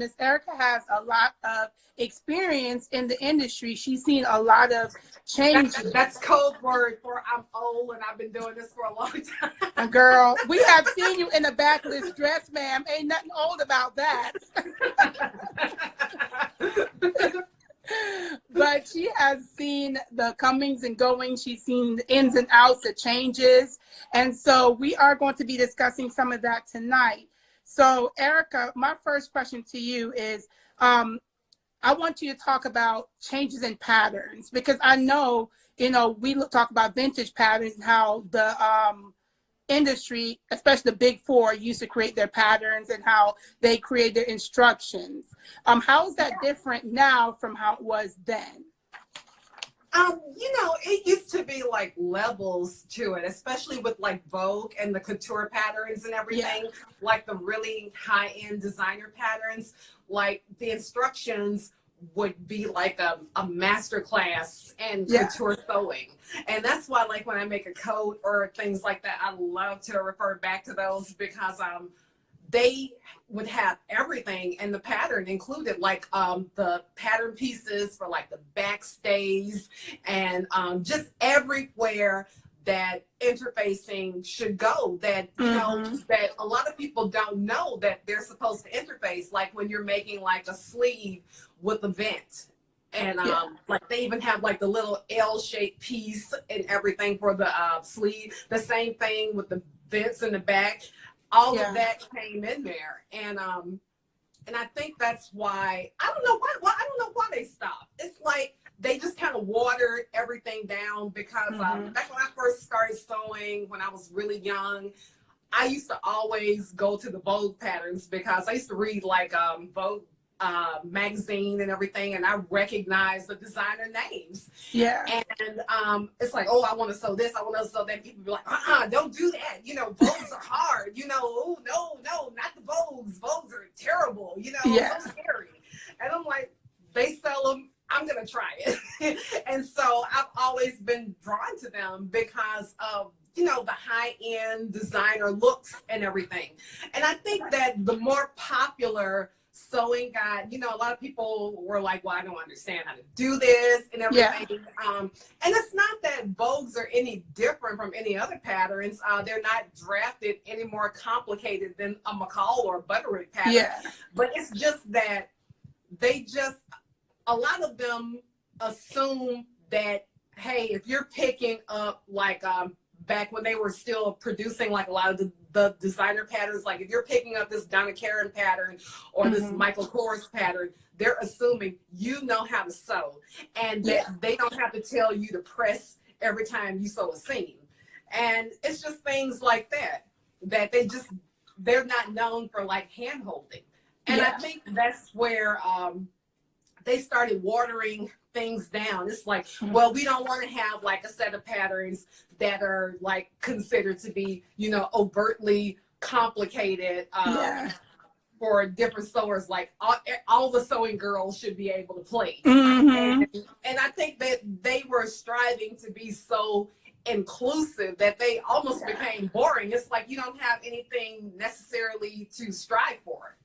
Miss Erica has a lot of experience in the industry. She's seen a lot of changes. That's code word for I'm old and I've been doing this for a long time. Girl, we have seen you in a backless dress, ma'am. Ain't nothing old about that. But she has seen the comings and goings. She's seen the ins and outs, the changes. And so we are going to be discussing some of that tonight. So Erica, my first question to you is, I want you to talk about changes in patterns, because I know, we talk about vintage patterns and how the industry, especially the big four, used to create their patterns and how they create their instructions. How is that different now from how it was then? It used to be like levels to it, especially with like Vogue and the couture patterns and everything, like the really high-end designer patterns, like the instructions would be like a master class in couture sewing. And that's why, like, when I make a coat or things like that, I love to refer back to those, because they would have everything, and the pattern included like the pattern pieces for like the backstays and just everywhere that interfacing should go, that that a lot of people don't know that they're supposed to interface, like when you're making like a sleeve with a vent, and like they even have like the little L-shaped piece and everything for the sleeve. The same thing with the vents in the back. All of that came in there, and I think that's why I don't know why they stopped. It's like they just kind of watered everything down, because back when I first started sewing, when I was really young, I used to always go to the Vogue patterns, because I used to read like Vogue magazine and everything, and I recognized the designer names. And it's like, oh, I want to sew this, I want to sew that. People be like, don't do that. Vogues are hard. Oh, no, not the Vogues. Vogues are terrible. So scary. And I'm like, they sell them, I'm gonna try it. And so I've always been drawn to them because of the high-end designer looks and everything. And I think that the more popular sewing got, a lot of people were like, well, I don't understand how to do this and everything. And it's not that Vogues are any different from any other patterns. They're not drafted any more complicated than a McCall or a Butterick pattern. But it's just that a lot of them assume that, hey, if you're picking up like back when they were still producing like a lot of the designer patterns, like if you're picking up this Donna Karan pattern or this Michael Kors pattern, they're assuming you know how to sew, and that they don't have to tell you to press every time you sew a seam. And it's just things like that they're not known for, like hand holding. And I think that's where they started watering things down. It's like, well, we don't want to have like a set of patterns that are like considered to be, overtly complicated for different sewers. Like all the sewing girls should be able to play. And I think that they were striving to be so inclusive that they almost became boring. It's like you don't have anything necessarily to strive for.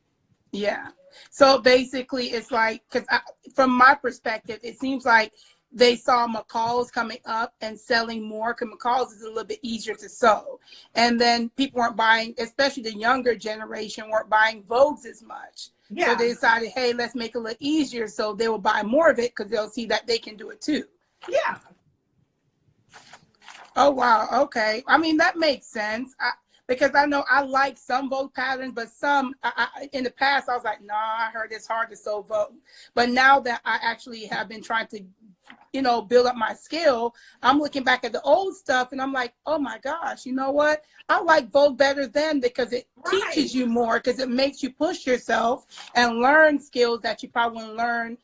So basically it's like, because from my perspective, it seems like they saw McCall's coming up and selling more, because McCall's is a little bit easier to sew. And then people weren't buying, especially the younger generation, weren't buying Vogues as much. So they decided, hey, let's make it a little easier, so they will buy more of it because they'll see that they can do it too. Oh, wow. Okay. I mean, that makes sense. Because I know I like some Vogue patterns, but some, in the past, I was like, nah, I heard it's hard to sew Vogue. But now that I actually have been trying to, build up my skill, I'm looking back at the old stuff and I'm like, oh my gosh, you know what? I like Vogue better then, because it teaches you more, because it makes you push yourself and learn skills that you probably wouldn't learn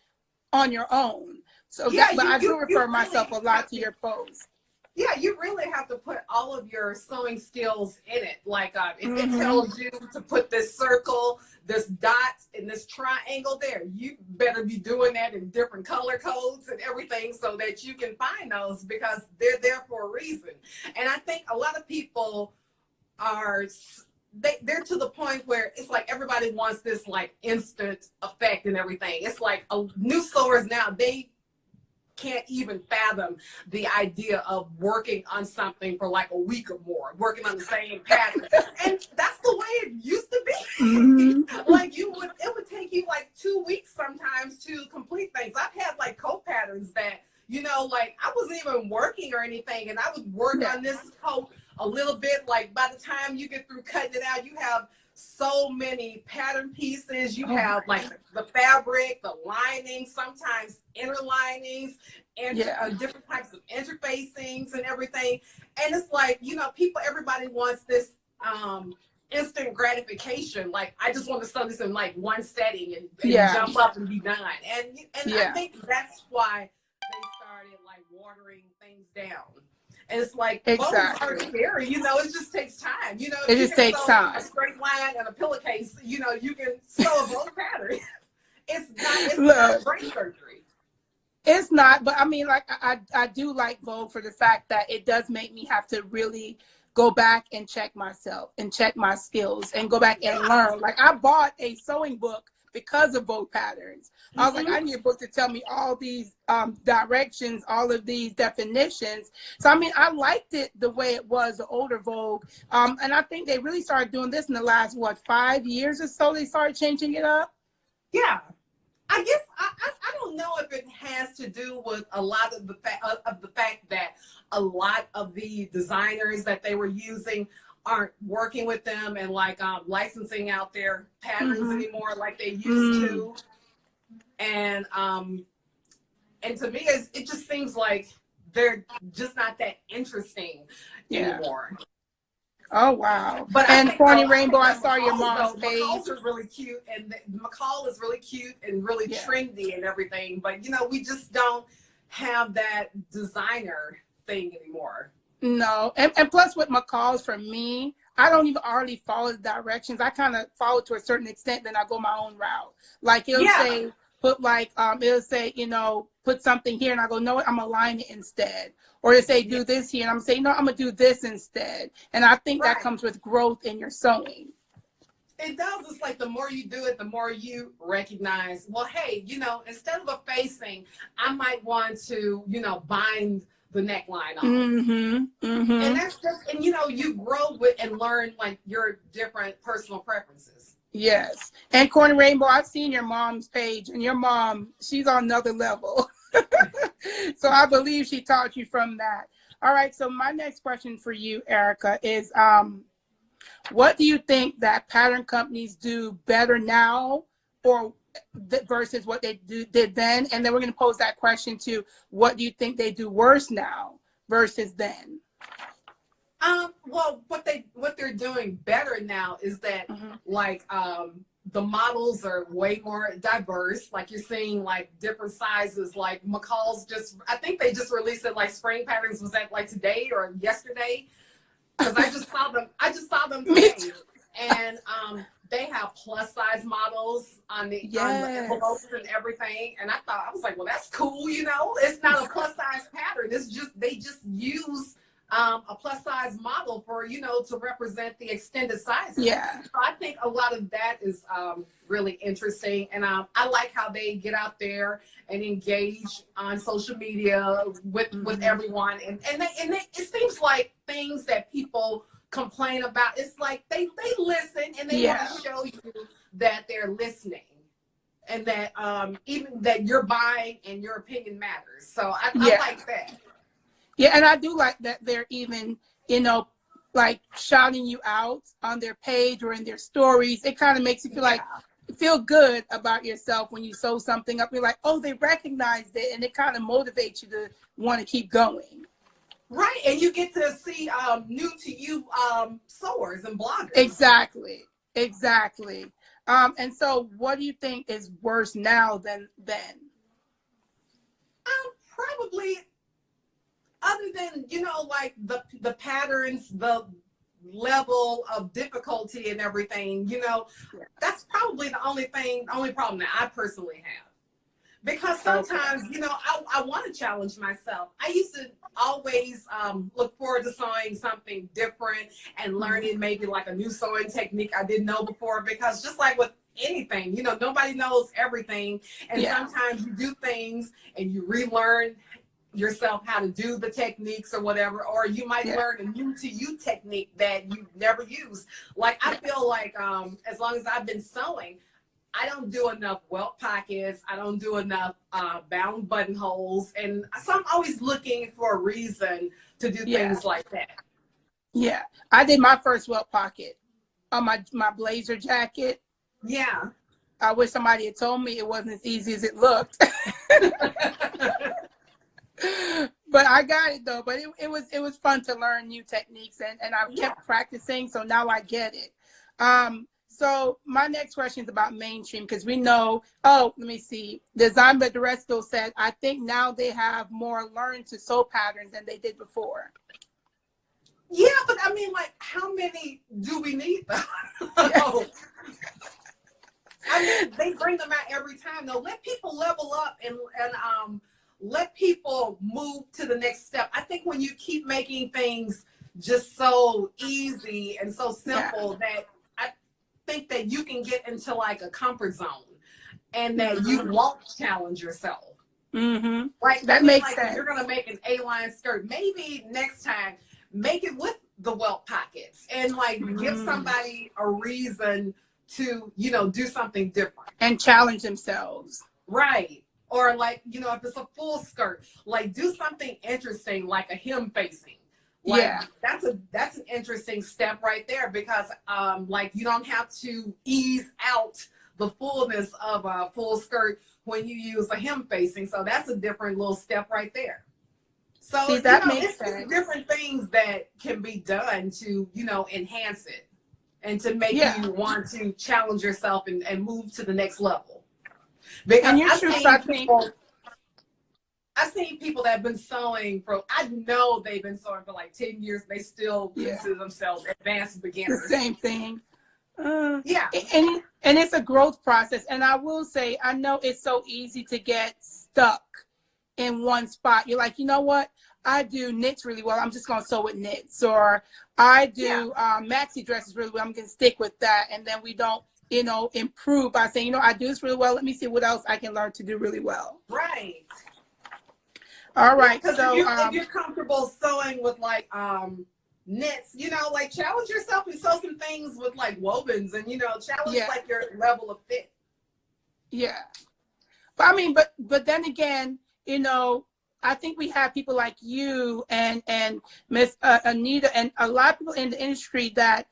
on your own. So but I do refer myself a lot to your posts. Yeah, you really have to put all of your sewing skills in it. Like if it tells you to put this circle, this dot, and this triangle there, you better be doing that in different color codes and everything so that you can find those, because they're there for a reason. And I think a lot of people are they're to the point where it's like everybody wants this like instant effect and everything. It's like new sewers now, they can't even fathom the idea of working on something for like a week or more, working on the same pattern. And that's the way it used to be. Mm-hmm. Like it would take you like 2 weeks sometimes to complete things. I've had like coat patterns that, you know, like I wasn't even working or anything, and I would work on this coat a little bit. Like by the time you get through cutting it out, you have so many pattern pieces. You have like the fabric, the lining, sometimes inner linings, and different types of interfacings and everything. And it's like, you know, everybody wants this instant gratification. Like, I just want to sew this in like one setting and jump up and be done. And I think that's why they started like watering things down. And it's like, bows are scary, you know, it just takes time. You know, it just takes time. A straight line and a pillowcase, you know, you can sew a bow pattern. It's not brain surgery. It's not, but I mean, like, I do like Vogue for the fact that it does make me have to really go back and check myself and check my skills and go back and learn. Like, I bought a sewing book because of Vogue patterns. I was like, I need a book to tell me all these directions, all of these definitions. So, I mean, I liked it the way it was, the older Vogue. And I think they really started doing this in the last, 5 years or so, they started changing it up. Yeah. I guess I don't know if it has to do with a lot of the fact that a lot of the designers that they were using aren't working with them and like licensing out their patterns anymore like they used to. And to me, it just seems like they're just not that interesting anymore. Oh, wow. But and Corny Rainbow, I saw your mom's page. McCall's are really cute, and McCall is really cute and really trendy and everything. But, you know, we just don't have that designer thing anymore. No. And plus with McCall's, for me, I don't even already follow the directions. I kind of follow to a certain extent, then I go my own route. Like, it'll say, it'll say, you know, put something here, and I go, no, I'm gonna line it instead. Or they say, do this here, and I'm saying, no, I'm gonna do this instead. And I think that comes with growth in your sewing. It does. It's like the more you do it, the more you recognize, well, hey, you know, instead of a facing, I might want to, you know, bind the neckline on. And that's just, and you know, you grow with and learn like your different personal preferences. Yes. And Corny Rainbow, I've seen your mom's page, and your mom, she's on another level. So I believe she taught you from that. All right. So my next question for you, Erica, is what do you think that pattern companies do better now or versus what they did then? And then we're going to pose that question to what do you think they do worse now versus then? Well, what they're doing better now is that like the models are way more diverse. Like you're seeing like different sizes. Like McCall's I think they just released it like spring patterns. Was that like today or yesterday? Because I just saw them today. And they have plus size models on the envelopes and everything. And I was like, well, that's cool. You know, it's not a plus size pattern. It's just they just use a plus size model for, you know, to represent the extended sizes. Yeah. So I think a lot of that is really interesting. And I like how they get out there and engage on social media with everyone. And it seems like things that people complain about, it's like they listen and they want to show you that they're listening. And that even that you're buying and your opinion matters. So I like that. Yeah, and I do like that they're even, you know, like shouting you out on their page or in their stories. It kind of makes you feel good about yourself when you sew something up. You're like, oh, they recognized it, and it kind of motivates you to want to keep going. Right, and you get to see new to you sewers and bloggers. Exactly. And so, what do you think is worse now than then? Probably. Other than, you know, like the patterns, the level of difficulty and everything, you know, that's probably the only problem that I personally have. Because sometimes, you know, I want to challenge myself. I used to always look forward to sewing something different and learning maybe like a new sewing technique I didn't know before, because just like with anything, you know, nobody knows everything. And sometimes you do things and you relearn yourself how to do the techniques or whatever, or you might learn a new to you technique that you've never used. Like I feel like as long as I've been sewing, I don't do enough welt pockets. I don't do enough bound buttonholes. And so I'm always looking for a reason to do things like that. Yeah. I did my first welt pocket on my blazer jacket. Yeah. I wish somebody had told me it wasn't as easy as it looked. But I got it though. But it was fun to learn new techniques, and I kept practicing, so now I get it. So my next question is about mainstream, because we know, let me see. Design by Duresto said, I think now they have more learn to sew patterns than they did before. Yeah, but I mean, like, how many do we need though? I mean, they bring them out every time. Though, let people level up and let people move to the next step. I think when you keep making things just so easy and so simple, that I think that you can get into like a comfort zone, and that you won't challenge yourself. Right? That makes sense. If you're gonna make an A-line skirt, maybe next time make it with the welt pockets, and like give somebody a reason to, you know, do something different and challenge themselves. Right. Or like, you know, if it's a full skirt, like do something interesting, like a hem facing. Like, that's an interesting step right there, because like you don't have to ease out the fullness of a full skirt when you use a hem facing. So that's a different little step right there. So see, that makes it's sense. different things that can be done to, you know, enhance it and to make you want to challenge yourself and move to the next level. Because I've seen people that have been sewing I know they've been sewing for like 10 years. They still consider themselves advanced beginners. The same thing. And it's a growth process. And I will say, I know it's so easy to get stuck in one spot. You're like, you know what? I do knits really well. I'm just going to sew with knits. Or I do maxi dresses really well. I'm going to stick with that. And then we don't, you know, improve by saying, you know, I do this really well. Let me see what else I can learn to do really well. Right. All right. Because so if you're comfortable sewing with like knits, you know, like challenge yourself and sew some things with like wovens, and, you know, challenge like your level of fit. Yeah. But I mean, but then again, you know, I think we have people like you and Miss Anita and a lot of people in the industry that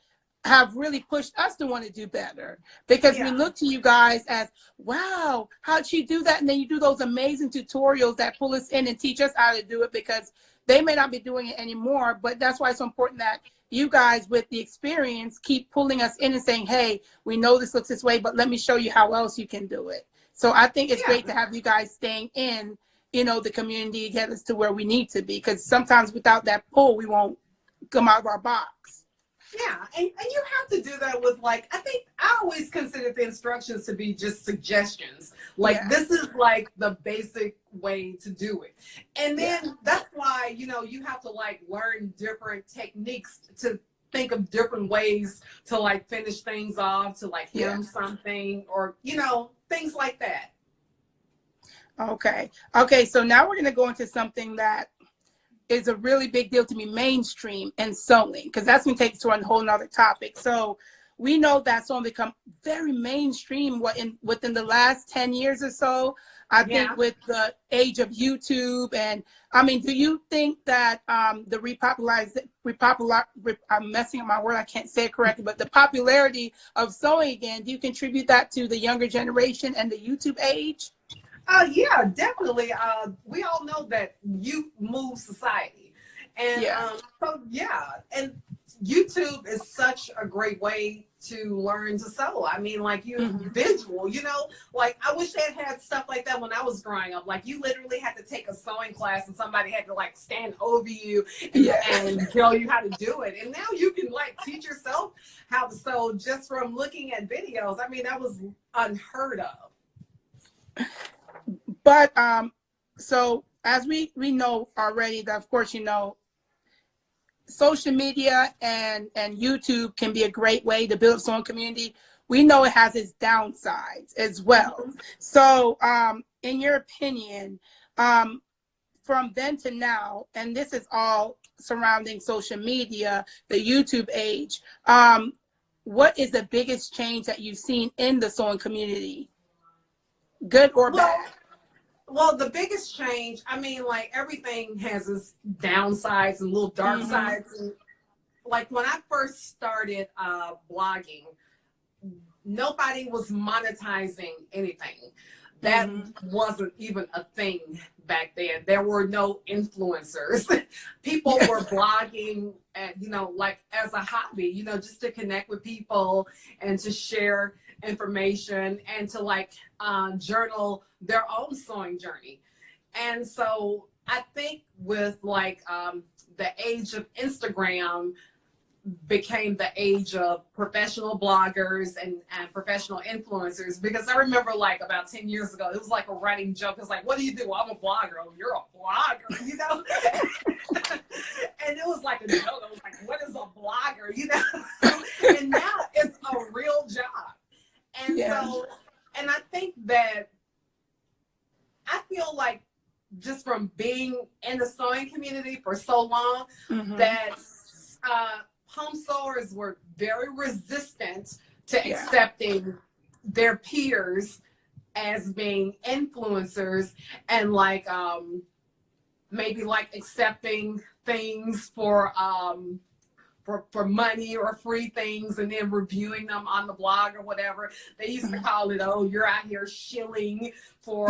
have really pushed us to want to do better, because we look to you guys as, wow, how'd she do that? And then you do those amazing tutorials that pull us in and teach us how to do it, because they may not be doing it anymore. But that's why it's so important that you guys with the experience keep pulling us in and saying, hey, we know this looks this way, but let me show you how else you can do it. So I think it's great to have you guys staying in, you know, the community, get us to where we need to be, because sometimes without that pull, we won't come out of our box. Yeah, and you have to do that with, like, I think I always consider the instructions to be just suggestions. Like, this is like the basic way to do it. And then that's why, you know, you have to like learn different techniques to think of different ways to like finish things off, to like hem something, or, you know, things like that. Okay. So now we're going to go into something that is a really big deal to me, mainstream and sewing, because that's going to take us to a whole nother topic. So we know that sewing become very mainstream within the last 10 years or so. I think with the age of YouTube, and I mean, do you think that I'm messing up my word, I can't say it correctly, but the popularity of sewing again, do you contribute that to the younger generation and the YouTube age? Yeah, definitely. We all know that youth moves society. And and YouTube is such a great way to learn to sew. I mean, like, visual, you know, like I wish they had stuff like that when I was growing up. Like, you literally had to take a sewing class and somebody had to like stand over you and tell you how to do it. And now you can like teach yourself how to sew just from looking at videos. I mean, that was unheard of. But so as we know already, that of course, social media and YouTube can be a great way to build its own community. We know it has its downsides as well. So in your opinion, from then to now, and this is all surrounding social media, the YouTube age, what is the biggest change that you've seen in the sewing community, good or bad? Well, the biggest change, I mean, like everything has its downsides and little dark sides. And like when I first started blogging, nobody was monetizing anything. That wasn't even a thing back then. There were no influencers. People were blogging, and like as a hobby, just to connect with people and to share information and to like journal their own sewing journey. And so I think with like the age of Instagram became the age of professional bloggers and professional influencers, because I remember like about 10 years ago, it was like a running joke. It's like, what do you do? I'm a blogger. Oh, you're a blogger, and it was like a joke. I was like, what is a blogger, and now it's a real job. And so, and I think that I feel like just from being in the sewing community for so long that home sewers were very resistant to accepting their peers as being influencers, and like maybe like accepting things for money or free things and then reviewing them on the blog or whatever. They used to call it, oh, you're out here shilling for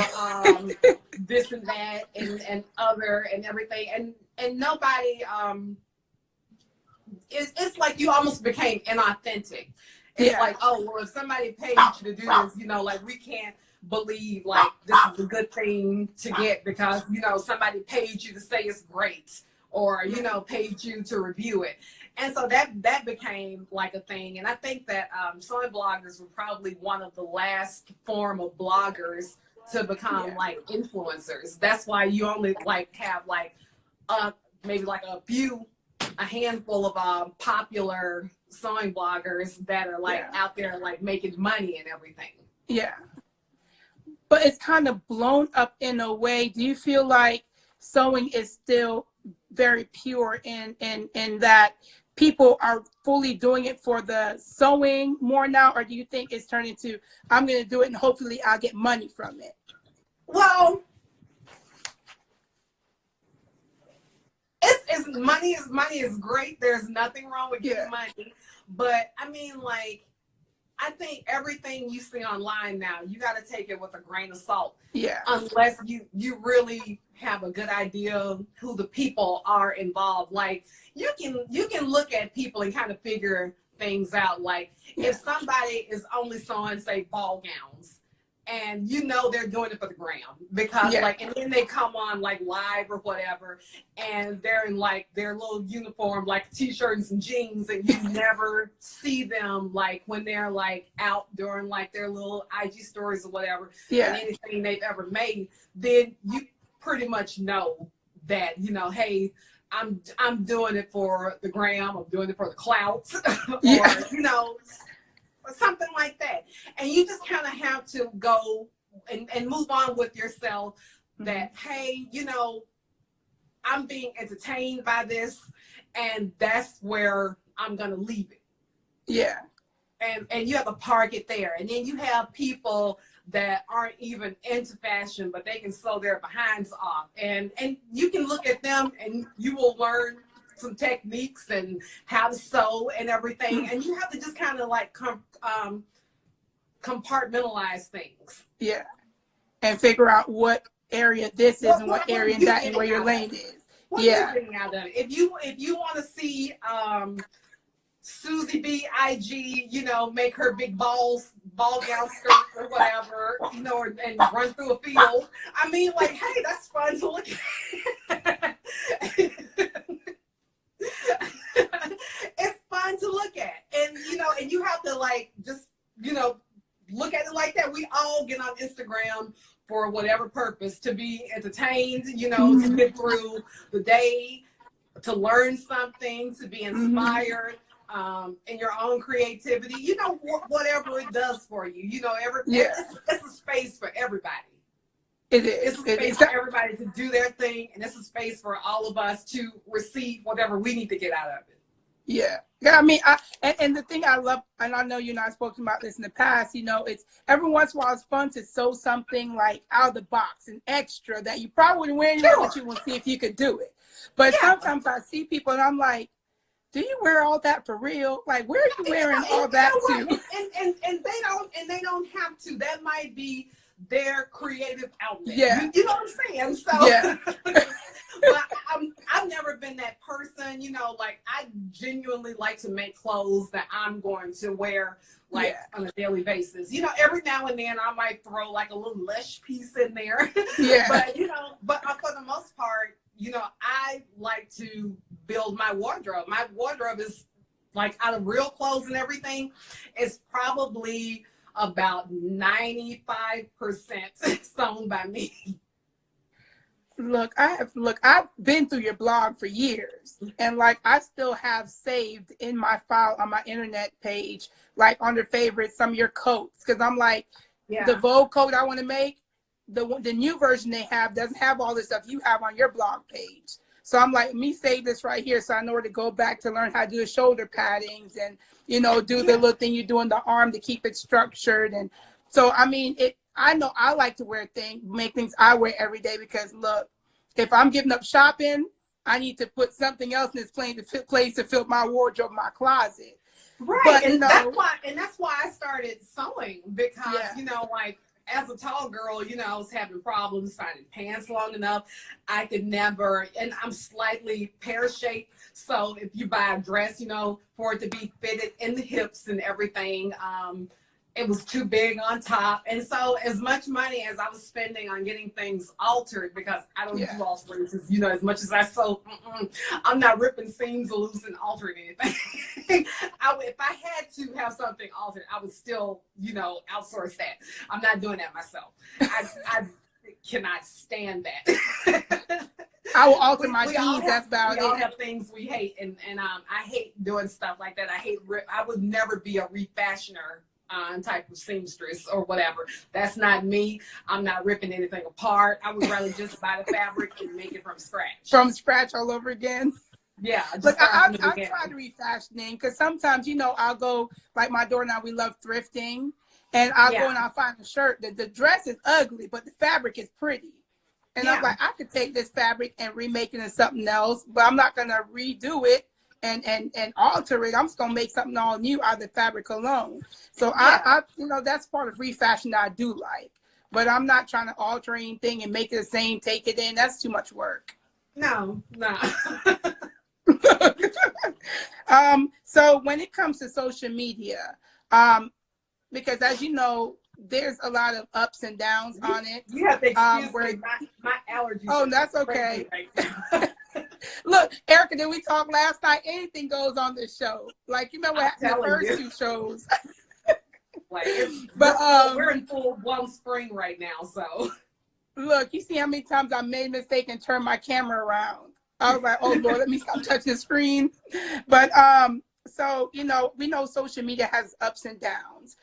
this and that and other and everything, and nobody it's like you almost became inauthentic. It's like, oh, well, if somebody paid you to do this, like we can't believe like this is a good thing to get because, somebody paid you to say it's great, or, paid you to review it. And so that became like a thing. And I think that sewing bloggers were probably one of the last form of bloggers to become like influencers. That's why you only like have like maybe like a handful of popular sewing bloggers that are like out there like making money and everything. Yeah. But it's kind of blown up in a way. Do you feel like sewing is still very pure in that people are fully doing it for the sewing more now, or do you think it's turning to, I'm going to do it and hopefully I'll get money from it? Well, money is great. There's nothing wrong with getting money, but I mean, like, I think everything you see online now, you got to take it with a grain of salt. Yeah. Unless you really have a good idea of who the people are involved. Like you can look at people and kind of figure things out. Like if somebody is only sewing, say, ball gowns, and they're doing it for the gram because like, and then they come on like live or whatever, and they're in like their little uniform, like t-shirt and some jeans, and you never see them like when they're like out during like their little IG stories or whatever, and anything they've ever made, then you pretty much know that, hey, I'm doing it for the gram, I'm doing it for the clout, or, something like that. And you just kind of have to go and move on with yourself that, hey, I'm being entertained by this, and that's where I'm going to leave it. Yeah. And you have to park it there. And then you have people that aren't even into fashion, but they can sew their behinds off. And you can look at them and you will learn some techniques and how to sew and everything, and you have to just kind of like compartmentalize things. Yeah, and figure out what area this is and what area that and where your lane is. What are you getting out of it? If you want to see Susie B IG, make her big ball gown skirt or whatever, and run through a field. I mean, like, hey, that's fun to look at. It's fun to look at, and and you have to like just look at it like that. We all get on Instagram for whatever purpose, to be entertained, you know, to get through the day, to learn something, to be inspired, in your own creativity, you know, whatever it does for you, you know, it's a space for everybody. It is. It's a space for everybody to do their thing, and it's a space for all of us to receive whatever we need to get out of it. Yeah. I mean, and the thing I love, and I know you and I spoken about this in the past, you know, it's every once in a while it's fun to sew something like out of the box, an extra that you probably wouldn't wear anyway, but you want to see if you could do it. But sometimes I see people and I'm like, do you wear all that for real? Like, where are you wearing all that to? And they don't have to. That might be their creative outlet. Yeah. You know what I'm saying? So yeah. But I've never been that person, you know, like I genuinely like to make clothes that I'm going to wear like on a daily basis. You know, every now and then I might throw like a little lush piece in there. Yeah. But you know, for the most part, you know, I like to build my wardrobe. My wardrobe is like out of real clothes and everything. It's probably about 95% sewn by me. Look, I've been through your blog for years, and like I still have saved in my file on my internet page, like under favorites, some of your coats, because I'm like, the Vogue coat I want to make, the new version they have doesn't have all the stuff you have on your blog page. So I'm like, me save this right here, so I know where to go back to learn how to do the shoulder paddings and, you know, do the little thing you do on the arm to keep it structured. And so I mean, I know I like to make things I wear every day, because look, if I'm giving up shopping, I need to put something else in this place to fill my wardrobe, my closet. Right. But, and that's why I started sewing, because you know, like as a tall girl, you know, I was having problems finding pants long enough. I could never, and I'm slightly pear-shaped. So if you buy a dress, you know, for it to be fitted in the hips and everything, it was too big on top. And so as much money as I was spending on getting things altered, because I don't do alterations, you know, as much as I sew, I'm not ripping seams loose and altering anything. If I had to have something altered, I would still, you know, outsource that. I'm not doing that myself. I cannot stand that. I will alter my jeans. That's about it. We all have things we hate, and I hate doing stuff like that. I would never be a refashioner type of seamstress or whatever. That's not me. I'm not ripping anything apart. I would rather just buy the fabric and make it from scratch. From scratch all over again. Yeah. Look, I'll try to refashioning, because sometimes, you know, I'll go, like my daughter and I, we love thrifting, and I'll go and I'll find a shirt that the dress is ugly, but the fabric is pretty. And I'm like, I could take this fabric and remake it into something else, but I'm not going to redo it and alter it. I'm just going to make something all new out of the fabric alone. So I you know, that's part of refashion that I do like, but I'm not trying to alter anything and make it the same, take it in. That's too much work. No. So when it comes to social media, because as you know, there's a lot of ups and downs on it. You have to excuse me. My allergies. Oh, that's okay. Right. Look, Erica, did we talk last night? Anything goes on this show. Like, you remember what happened the first two shows. Like, we're in full blown spring right now, so. Look, you see how many times I made a mistake and turned my camera around. I was like, oh Lord, let me stop touching the screen. But so, you know, we know social media has ups and downs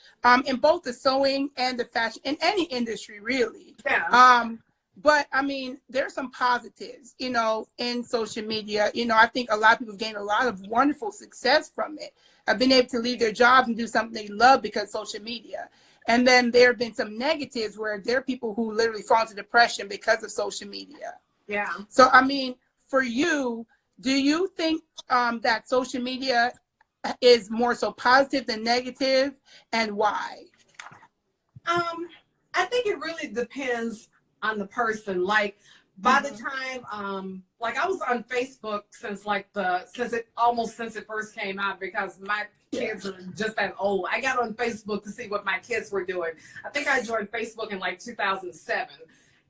in both the sewing and the fashion, in any industry, really. Yeah. But I mean, there's some positives, you know, in social media. You know, I think a lot of people gain a lot of wonderful success from it. Have been able to leave their jobs and do something they love because of social media. And then there have been some negatives where there are people who literally fall into depression because of social media. Yeah. So, I mean, for you, do you think that social media is more so positive than negative, and why? I think it really depends on the person. Like, by the time, like I was on Facebook since it first came out, because my kids are just that old. I got on Facebook to see what my kids were doing. I think I joined Facebook in like 2007.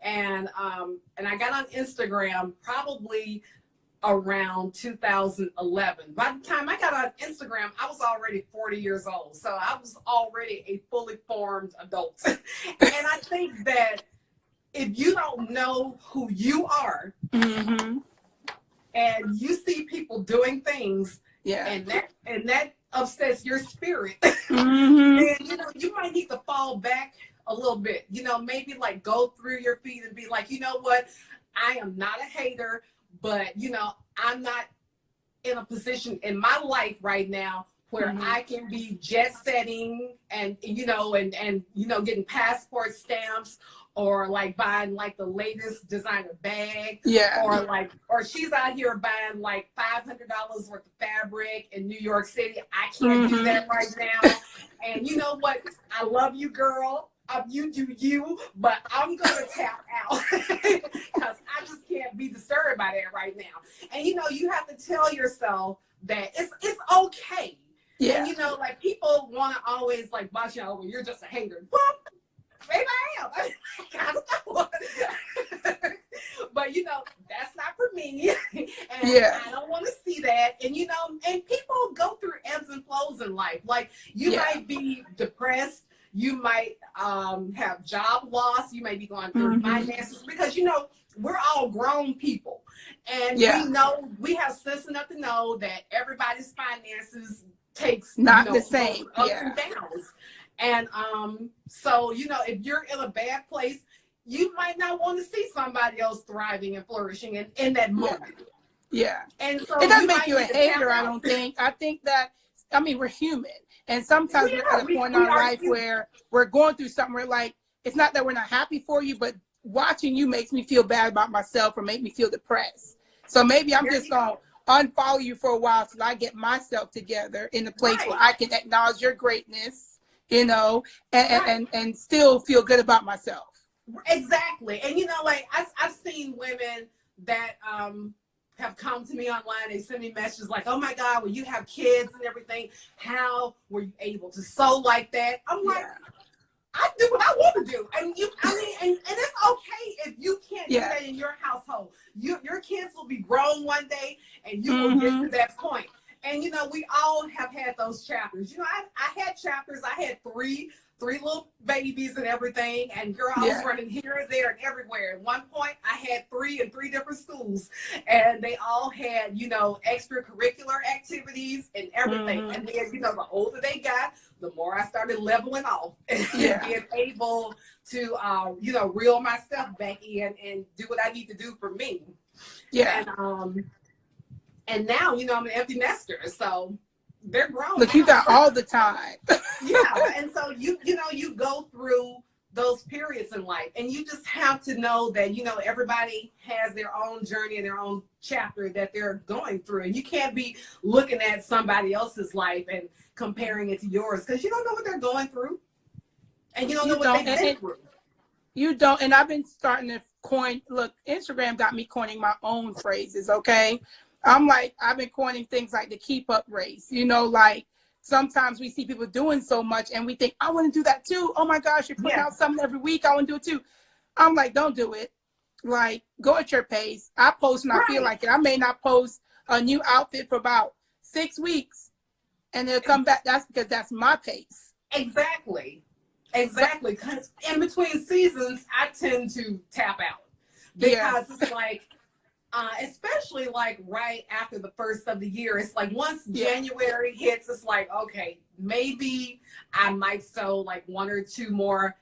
And I got on Instagram probably around 2011. By the time I got on Instagram, I was already 40 years old. So I was already a fully formed adult. And I think that if you don't know who you are, Mm-hmm. and you see people doing things, Yeah. and that upsets your spirit, Mm-hmm. then you might need to fall back a little bit. Maybe like go through your feet and be like, you know what, I am not a hater, but I'm not in a position in my life right now where Mm-hmm. I can be jet setting and getting passport stamps, or like buying like the latest designer bag. Yeah. Or she's out here buying like $500 worth of fabric in New York City. I can't do that right now. And you know what? I love you, girl. You do you, but I'm gonna tap out because I just can't be disturbed by that right now. And you have to tell yourself that it's okay. Yeah. And like people want to always like box you out, well, you're just a hater. Well, maybe I am. I don't know. But that's not for me. And Yeah. I don't want to see that. And and people go through ebbs and flows in life. Like you might be depressed. You might have job loss. You may be going through finances, because we're all grown people, and we have sense enough to know that everybody's finances takes not the same ups and downs. And so if you're in a bad place, you might not want to see somebody else thriving and flourishing in that moment. Yeah. And so it doesn't make you a hater, I don't think. I think that, we're human. And sometimes we're at a point in our life where we're going through something where, like, it's not that we're not happy for you, but watching you makes me feel bad about myself or make me feel depressed. So maybe I'm just going to unfollow you for a while till I get myself together in a place where I can acknowledge your greatness, and still feel good about myself. Exactly. And like I've seen women that have come to me online. They send me messages like, oh my God, well, you have kids and everything, how were you able to sew like that? I'm like, I do what I want to do. And and it's okay if you can't do that in your household. Your kids will be grown one day and you will get to that point. And we all have had those chapters. I had chapters. I had three little babies and everything, and girl, I was running here and there and everywhere. At one point, I had 3 in 3 different schools, and they all had, extracurricular activities and everything. And then, the older they got, the more I started leveling off and being able to, reel myself back in and do what I need to do for me. Yeah. And now, I'm an empty nester, so they're grown. Look, you got all the time. And so you go through those periods in life, and you just have to know that everybody has their own journey and their own chapter that they're going through, and you can't be looking at somebody else's life and comparing it to yours, because you don't know what they're going through, and you don't know what they've been through. You don't. And I've been starting to coin. Look, Instagram got me coining my own phrases. Okay. I've been coining things like the keep up race, like sometimes we see people doing so much and we think, I want to do that too. Oh my gosh, you're putting out something every week. I want to do it too. I'm like, don't do it. Like, go at your pace. I post when I feel like it. I may not post a new outfit for about 6 weeks and it'll come back. That's because that's my pace. Exactly. Because in between seasons, I tend to tap out because it's like, especially like right after the first of the year, it's like once January hits, it's like, okay, maybe I might sew like 1 or 2 more,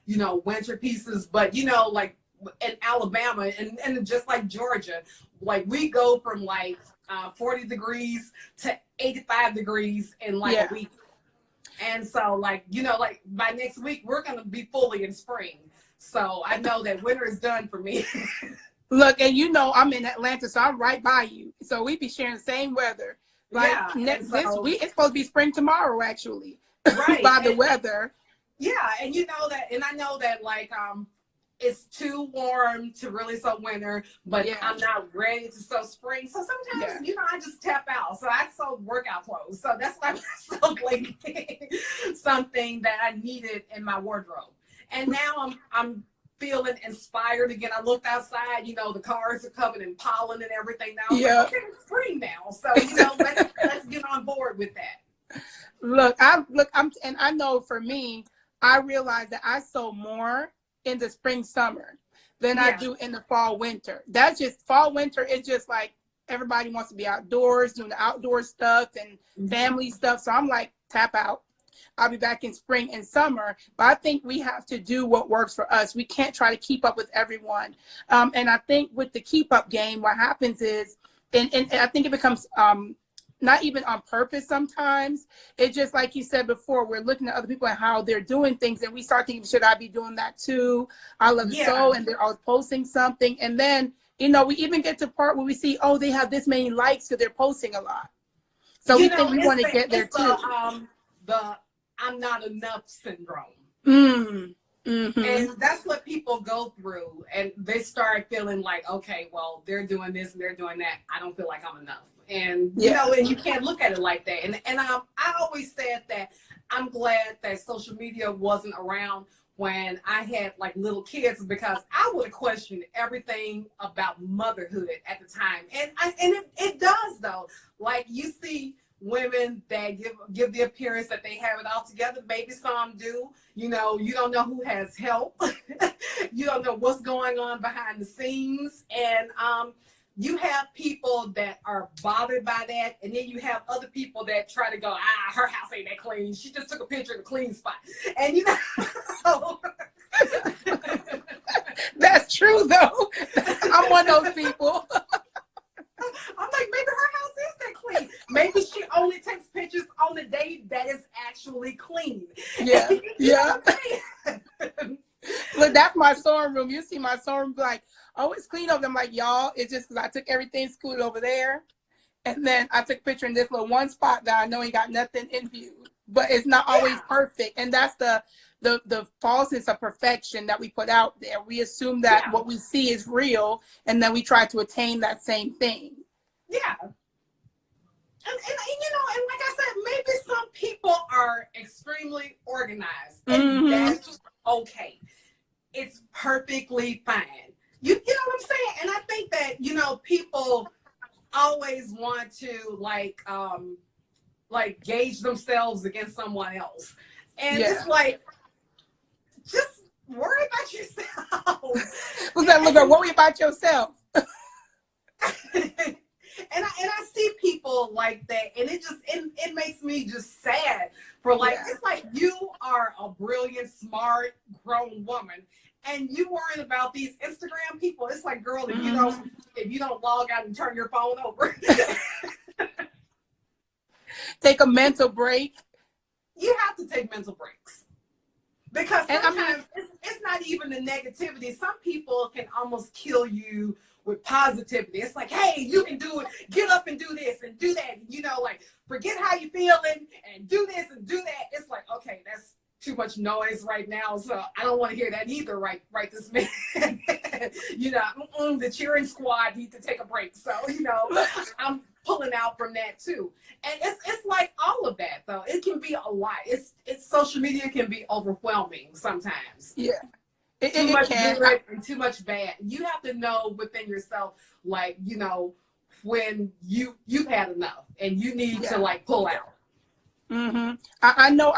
winter pieces. But like in Alabama and just like Georgia, like we go from like 40 degrees to 85 degrees in like a week. And so like, like by next week, we're going to be fully in spring. So I know that winter is done for me. Look, and I'm in Atlanta, so I'm right by you. So we be sharing the same weather. Like this week, it's supposed to be spring tomorrow, actually. By the weather. Yeah, and I know that like it's too warm to really sew winter, but I'm not ready to sew spring. So sometimes I just tap out. So I sew workout clothes. So that's why I sewed like something that I needed in my wardrobe. And now I'm feeling inspired again. I looked outside, you know, the cars are covered in pollen and everything. Now I was Yeah. like, okay, it's spring now. So, you know, let's get on board with that. And I know for me, I realize that I sow more in the spring, summer than I do in the fall, winter. That's just fall, winter. It's just like everybody wants to be outdoors, doing the outdoor stuff and family stuff. So I'm like, tap out. I'll be back in spring and summer. But I think we have to do what works for us. We can't try to keep up with everyone. And I think with the keep up game, what happens is, and I think it becomes not even on purpose sometimes. It's just like you said before, we're looking at other people and how they're doing things, and we start thinking, should I be doing that too? I love the soul, and they're always posting something. And then, you know, we even get to the part where we see, oh, they have this many likes because they're posting a lot. So we think we want to get there too. The I'm not enough syndrome. And that's what people go through, and they start feeling like, okay, well, they're doing this and they're doing that. I don't feel like I'm enough. And you know, and you can't look at it like that. And I always said that I'm glad that social media wasn't around when I had like little kids, because I would have questioned everything about motherhood at the time. And it does though. Like you see women that give the appearance that they have it all together. Maybe some do. You know, you don't know who has help. You don't know what's going on behind the scenes. And you have people that are bothered by that, and then you have other people that try to go, her house ain't that clean. She just took a picture of the clean spot. And you know, so that's true though. I'm one of those people. I'm like, maybe her house is that clean. Maybe she only takes pictures on the day that is actually clean. Yeah. Look, that's my sewing room. You see my sewing room, like, oh, it's clean over there. I'm like, y'all, it's just because I took everything, scooted over there. And then I took a picture in this little one spot that I know ain't got nothing in view. But it's not always perfect. And that's the falseness of perfection that we put out there. We assume that what we see is real, and then we try to attain that same thing. Yeah. And you know, and like I said, maybe some people are extremely organized, and that's okay. It's perfectly fine. You know what I'm saying? And I think that, you know, people always want to like gauge themselves against someone else. And it's like, just worry about yourself. Look, worry about yourself. And I see people like that, and it makes me just sad for like, it's like, you are a brilliant, smart, grown woman, and you worrying about these Instagram people. It's like, girl, if you don't log out and turn your phone over, take a mental break. You have to take mental breaks, because sometimes it's not even the negativity. Some people can almost kill you with positivity. It's like, hey, you can do it. Get up and do this and do that. You know, like, forget how you're feeling and do this and do that. It's like, okay, that's too much noise right now, so I don't want to hear that either right this minute. You know, the cheering squad need to take a break. So, you know, I'm pulling out from that too. And it's like all of that though. It can be a lot. It's social media can be overwhelming sometimes. Yeah. Too much good and too much bad. You have to know within yourself, like, you know, when you've had enough and you need to like pull out. I know.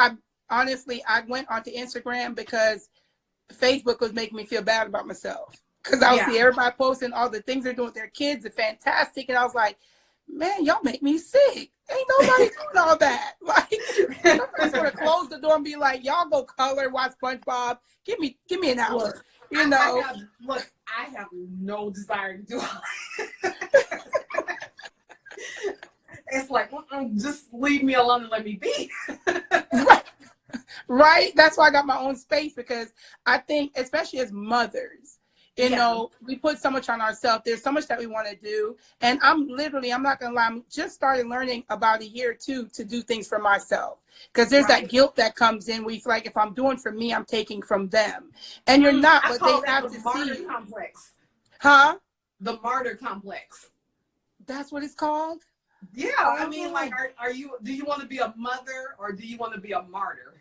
Honestly, I went onto Instagram because Facebook was making me feel bad about myself, because I would see everybody posting all the things they're doing with their kids are fantastic, and I was like, man, y'all make me sick. Ain't nobody doing all that. Like, somebody's gonna close the door and be like, y'all go color, watch SpongeBob. Give me an hour. Look, you know. I have no desire to do all that. It's like, just leave me alone and let me be. Right. That's why I got my own space, because I think, especially as mothers, you know, we put so much on ourselves. There's so much that we want to do. And I'm not going to lie, I'm just started learning about a year or two to do things for myself. Because there's that guilt that comes in where you feel like, if I'm doing for me, I'm taking from them. And you're not, but they have to see you. Complex. Huh? The martyr complex. That's what it's called? Yeah. I mean, like, do you want to be a mother, or do you want to be a martyr?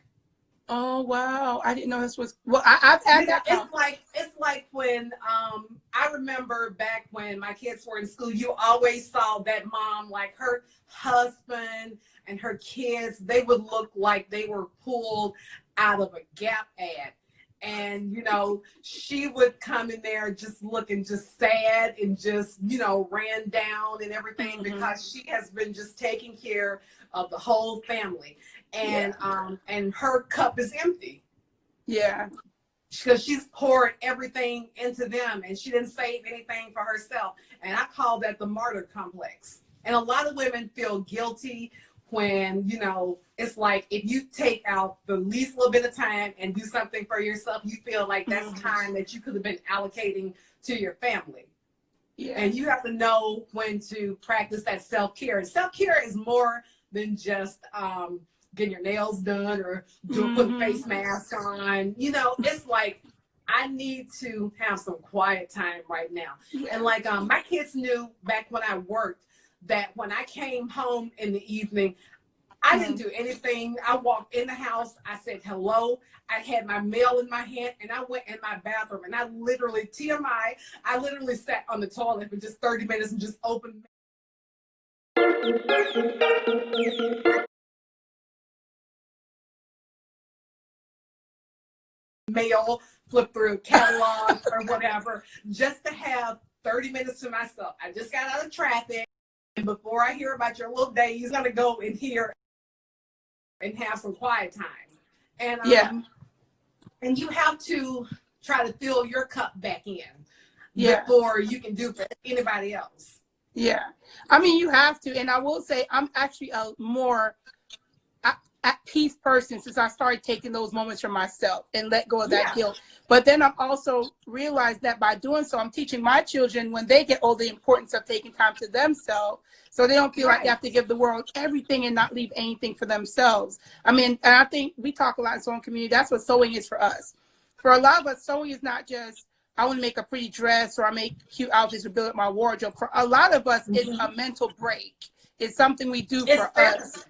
Oh wow, I didn't know this was. Well, I've had Yeah, that. it's like when I remember back when my kids were in school, you always saw that mom, like her husband and her kids, they would look like they were pulled out of a Gap ad. And she would come in there just looking just sad and just ran down and everything, Mm-hmm. because she has been just taking care of the whole family, Yeah. and her cup is empty Yeah. because she's poured everything into them and she didn't save anything for herself. And I call that the martyr complex. And a lot of women feel guilty when, it's like if you take out the least little bit of time and do something for yourself, you feel like that's Mm-hmm. time that you could have been allocating to your family. Yeah. And you have to know when to practice that self-care. And self-care is more than just getting your nails done or putting face mask on. It's like, I need to have some quiet time right now. Yeah. And like my kids knew back when I worked that when I came home in the evening, I didn't do anything. I walked in the house, I said hello, I had my mail in my hand, and I went in my bathroom, and I literally, TMI, I literally sat on the toilet for just 30 minutes and just opened mail, flip through catalogs or whatever, just to have 30 minutes to myself. I just got out of traffic, and before I hear about your little day, he's gonna go in here and have some quiet time. And Yeah. and you have to try to fill your cup back in Yeah. before you can do for anybody else. Yeah. I mean, you have to. And I will say, I'm actually a more at peace person since I started taking those moments for myself and let go of that guilt. But then I'm also realized that by doing so, I'm teaching my children when they get older the importance of taking time to themselves, so they don't feel like they have to give the world everything and not leave anything for themselves. I mean, and I think we talk a lot in sewing community. That's what sewing is for us. For a lot of us, sewing is not just, I want to make a pretty dress or I make cute outfits to build up my wardrobe. For a lot of us, it's a mental break. It's something we do for us.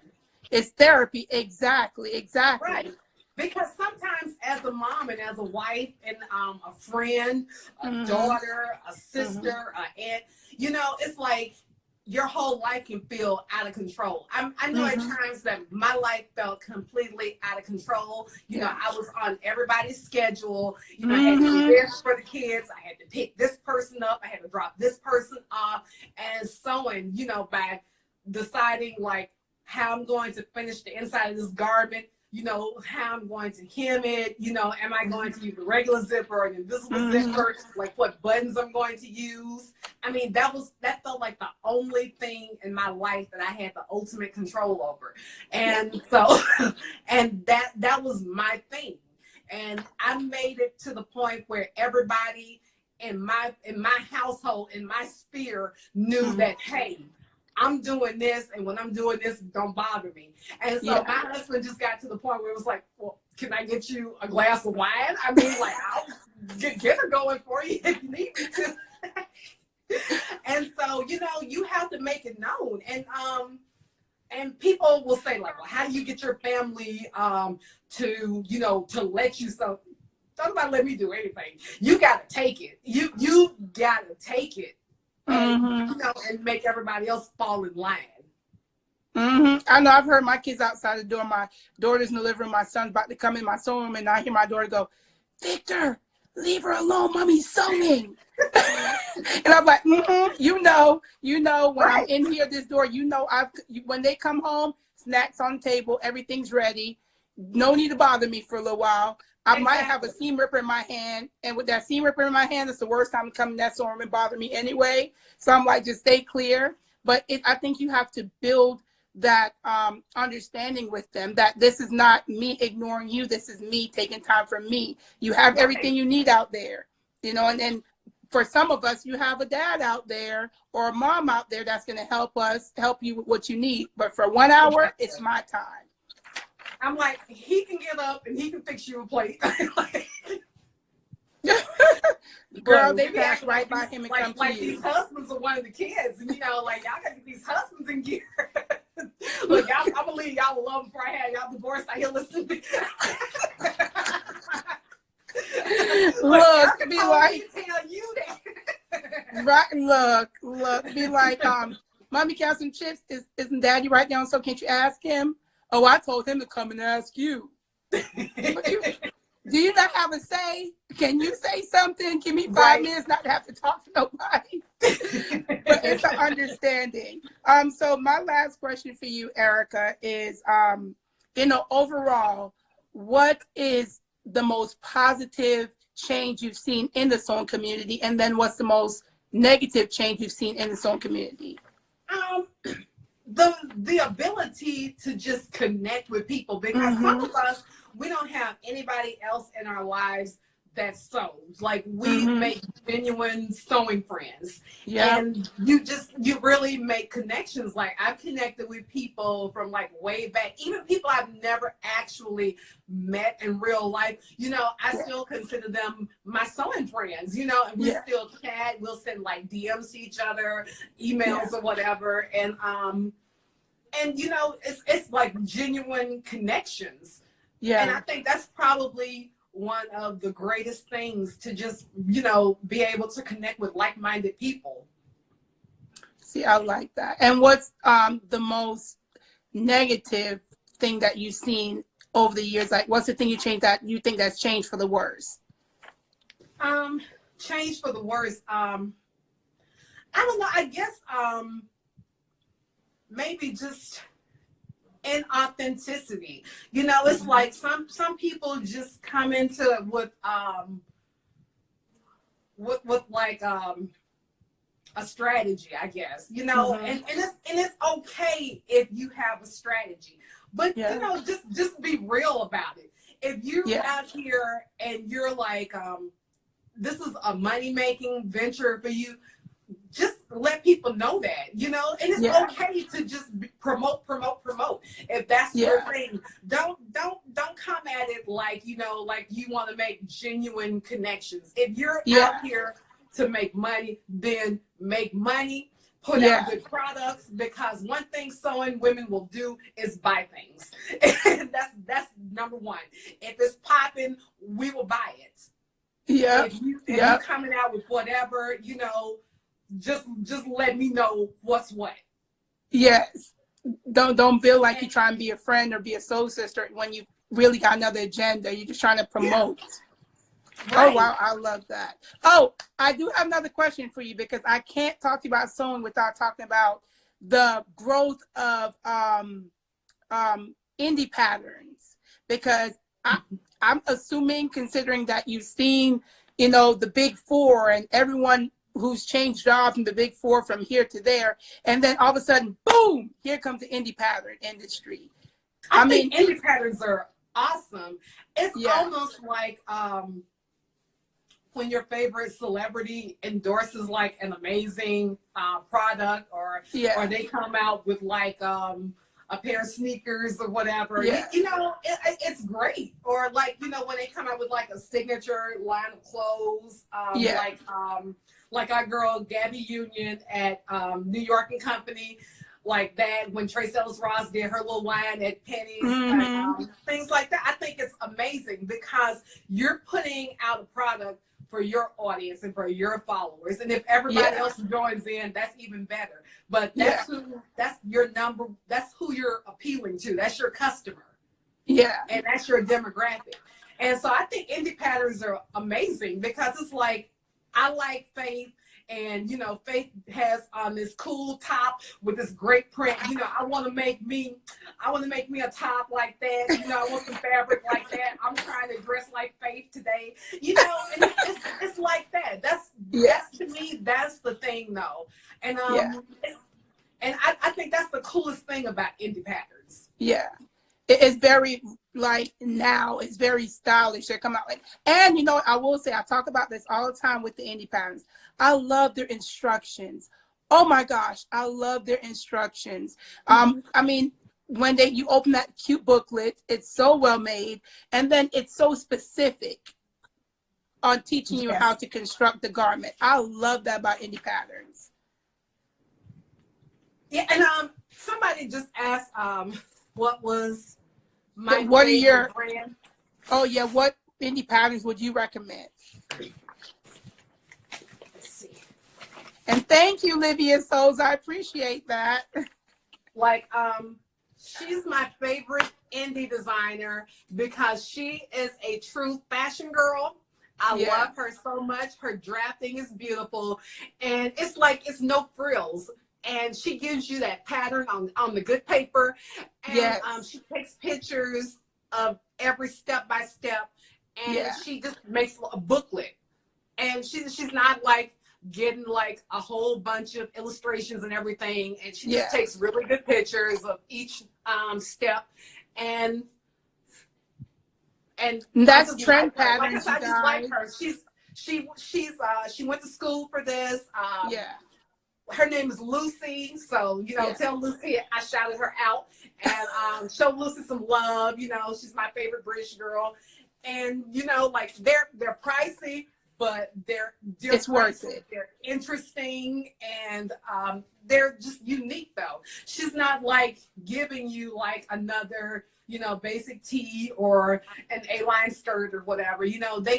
It's therapy. Exactly. Right. Because sometimes as a mom and as a wife and a friend, a daughter, a sister, an aunt, it's like your whole life can feel out of control. I know at times that my life felt completely out of control. I was on everybody's schedule. I had to do this for the kids. I had to pick this person up. I had to drop this person off. And sewing, by deciding like, how I'm going to finish the inside of this garment, how I'm going to hem it, am I going to use a regular zipper or an invisible zipper, like what buttons I'm going to use. I mean, that felt like the only thing in my life that I had the ultimate control over. And so, and that was my thing. And I made it to the point where everybody in my household, in my sphere knew that, hey, I'm doing this, and when I'm doing this, don't bother me. And so my husband just got to the point where it was like, well, can I get you a glass of wine? I mean, like, I'll get her going for you if you need me to. And so, you have to make it known. And people will say, like, well, how do you get your family to let you so? Talk about let me do anything. You got to take it. You got to take it. And, and make everybody else fall in line. I know I've heard my kids outside the door. My daughter's in the living room. My son's about to come in my sewing room, and I hear my daughter go, "Victor, leave her alone. Mommy's sewing." And I'm like, when I'm in here, this door, when they come home, snacks on the table, everything's ready. No need to bother me for a little while. I might have a seam ripper in my hand, and with that seam ripper in my hand, it's the worst time to come in that sewing room and bother me anyway. So I'm like, just stay clear. But I think you have to build that understanding with them that this is not me ignoring you. This is me taking time for me. You have everything you need out there, and then for some of us, you have a dad out there or a mom out there that's going to help you with what you need. But for 1 hour, it's my time. I'm like, he can get up and he can fix you a plate. Girl, they pass right by him and come to you. Like these husbands are one of the kids, and like y'all gotta get these husbands in gear. Look, y'all, I believe y'all love before I had y'all divorced. I hear listening. Look, be like, tell you that. right, look, be like, mommy got some chips. Isn't daddy right now? So can't you ask him? Oh, I told him to come and ask you. Do you not have a say? Can you say something? Give me 5 minutes not to have to talk to nobody. But it's an understanding. So my last question for you, Erica, is overall, what is the most positive change you've seen in the sewing community, and then what's the most negative change you've seen in the sewing community? The ability to just connect with people, because some of us, we don't have anybody else in our lives that sews. Like, we make genuine sewing friends. And you really make connections. Like, I've connected with people from like way back, even people I've never actually met in real life. You know, I still consider them my sewing friends, you know, and we still chat. We'll send like DMs to each other, emails or whatever. And you know, it's like genuine connections. And I think that's probably one of the greatest things, to just, you know, be able to connect with like-minded people. See, I like that. And what's the most negative thing that you've seen over the years? Like, what's the thing you changed that you think that's changed for the worse? Change for the worse. I don't know. I guess maybe just inauthenticity. You know, it's like some people just come into with like a strategy, I guess. You know, and it's okay if you have a strategy, but you know, just be real about it. If you're out here and you're like, this is a money-making venture for you, just let people know that, you know, and it's okay to just promote. If that's your thing, don't come at it like, you know, like you want to make genuine connections. If you're out here to make money, then make money, put out good products, because one thing sewing women will do is buy things. And that's number one. If it's popping, we will buy it. If you're coming out with whatever, you know, just let me know what's what. Yes. Don't feel like you're trying to be a friend or be a soul sister when you really got another agenda. You're just trying to promote. Oh, wow. I love that. Oh, I do have another question for you, because I can't talk to you about sewing without talking about the growth of indie patterns, because I'm assuming, considering that you've seen, you know, the big four and everyone who's changed jobs from the big four from here to there, and then all of a sudden, boom, here comes the indie pattern industry. I mean, indie patterns are awesome. It's almost like when your favorite celebrity endorses like an amazing product, or they come out with like a pair of sneakers or whatever. You know, it's great. Or like, you know, when they come out with like a signature line of clothes, like our girl Gabby Union at New York and Company, like that, when Tracee Ellis Ross did her little line at Penny's, and things like that. I think it's amazing, because you're putting out a product for your audience and for your followers. And if everybody else joins in, that's even better. But that's that's who you're appealing to. That's your customer. And that's your demographic. And so I think indie patterns are amazing, because it's like, I like Faith, and you know, Faith has on this cool top with this great print. You know, I want to make me a top like that. You know, I want some fabric like that. I'm trying to dress like Faith today. You know, and it's like that. That's to me, that's the thing though. And and I think that's the coolest thing about indie patterns. It's very, like, now it's very stylish. They come out like, and you know, I will say, I talk about this all the time with the indie patterns. I love their instructions. Oh my gosh, I love their instructions. I mean, when you open that cute booklet, it's so well made, and then it's so specific on teaching you how to construct the garment. I love that about indie patterns. Yeah, and Somebody just asked, what was my What are favorite your, brand? oh yeah, what indie patterns would you recommend? Let's see. And thank you, Livia Souls. I appreciate that. Like, she's my favorite indie designer because she is a true fashion girl. I love her so much. Her drafting is beautiful. And it's like, it's no frills. And she gives you that pattern on the good paper. And she takes pictures of every step by step. And she just makes a booklet. And she's not like getting like a whole bunch of illustrations and everything. And she just takes really good pictures of each step. And that's trend patterns. Like I just like her. She went to school for this. Her name is Lucy, so tell Lucy I shouted her out, and show Lucy some love. She's my favorite British girl, and like they're pricey, but they're it's worth it. They're interesting, and they're just unique though. She's not like giving you like another basic tee or an A-line skirt or whatever. They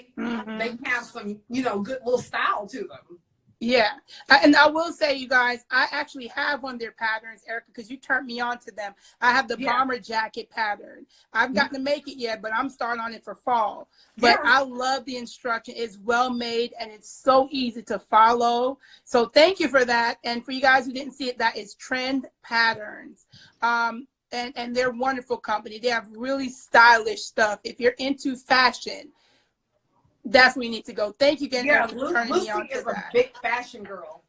have some good little style to them. Yeah, and I will say, you guys, I actually have one of their patterns, Erica, because you turned me on to them. I have the bomber jacket pattern. I've gotten to make it yet, but I'm starting on it for fall. But I love the instruction. It's well made, and it's so easy to follow. So thank you for that. And for you guys who didn't see it, that is Trend Patterns. And they're a wonderful company. They have really stylish stuff. If you're into fashion, that's where you need to go. Thank you again for turning me on to that. Lucy is a big fashion girl.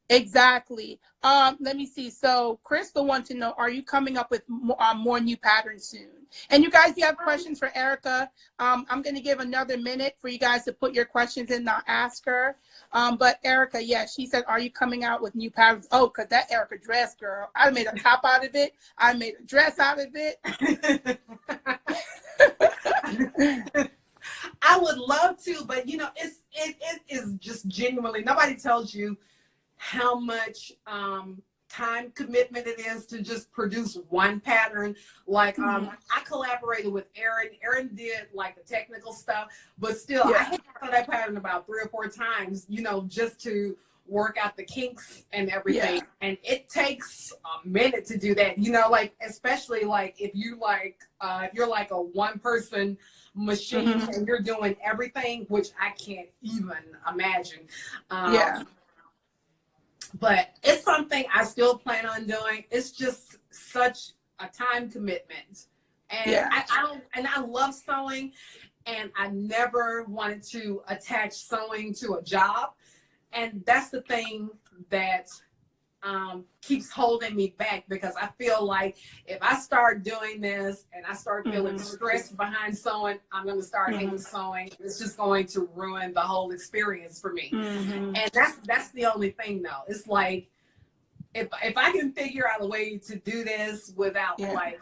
Exactly. Let me see. So Crystal wants to know, are you coming up with more new patterns soon? And you guys, if you have questions for Erica, I'm going to give another minute for you guys to put your questions in and I'll ask her. But Erica, she said, are you coming out with new patterns? Oh, because that Erica dress, girl. I made a top out of it. I made a dress out of it. I would love to, but it is just genuinely, nobody tells you how much time commitment it is to just produce one pattern. Like I collaborated with Erin. Erin did like the technical stuff, but still I had to do that pattern about 3 or 4 times, just to work out the kinks and everything. And it takes a minute to do that, like especially like if you're like a one person machine and you're doing everything, which I can't even imagine. But it's something I still plan on doing. It's just such a time commitment. And I love sewing, and I never wanted to attach sewing to a job. And that's the thing that keeps holding me back, because I feel like if I start doing this and I start feeling stressed behind sewing, I'm going to start hating sewing. It's just going to ruin the whole experience for me. And that's the only thing though. It's like, if I can figure out a way to do this without like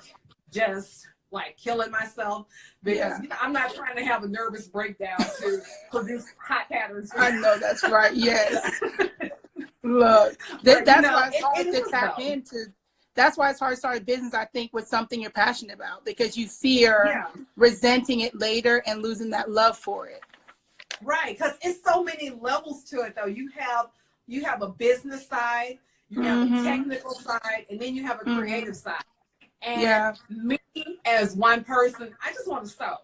just like killing myself, because I'm not trying to have a nervous breakdown to produce hot patterns. I know that's right. Yes. Look, that's why it's hard to tap into. That's why it's hard to start a business, I think, with something you're passionate about, because you fear resenting it later and losing that love for it. Right, because it's so many levels to it, though. You have a business side, you have a technical side, and then you have a creative side. And me as one person, I just want to sew.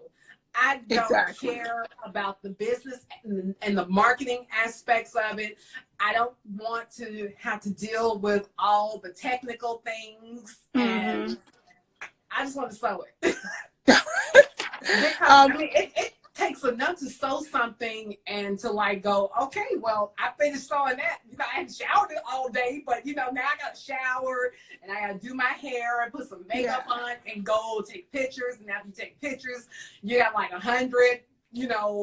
I don't care about the business and the marketing aspects of it. I don't want to have to deal with all the technical things, and I just want to sew it. Because I mean, it takes enough to sew something and to like go, okay, well, I finished sewing that. I hadn't showered it all day, but now I got to shower and I got to do my hair and put some makeup on and go take pictures. And after you take pictures, you got like 100,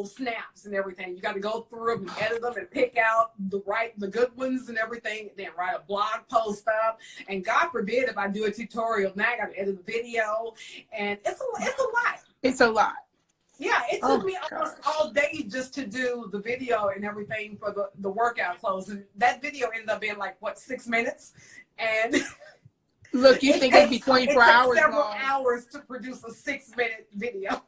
snaps and everything. You got to go through them and edit them and pick out the good ones and everything. And then write a blog post up. And God forbid if I do a tutorial, now I got to edit the video, and it's a lot. It's a lot. Yeah, it took me almost all day just to do the video and everything for the workout clothes. And that video ended up being like, 6 minutes? And Look, you think it'd be 24 it takes hours several long. hours to produce a 6-minute video.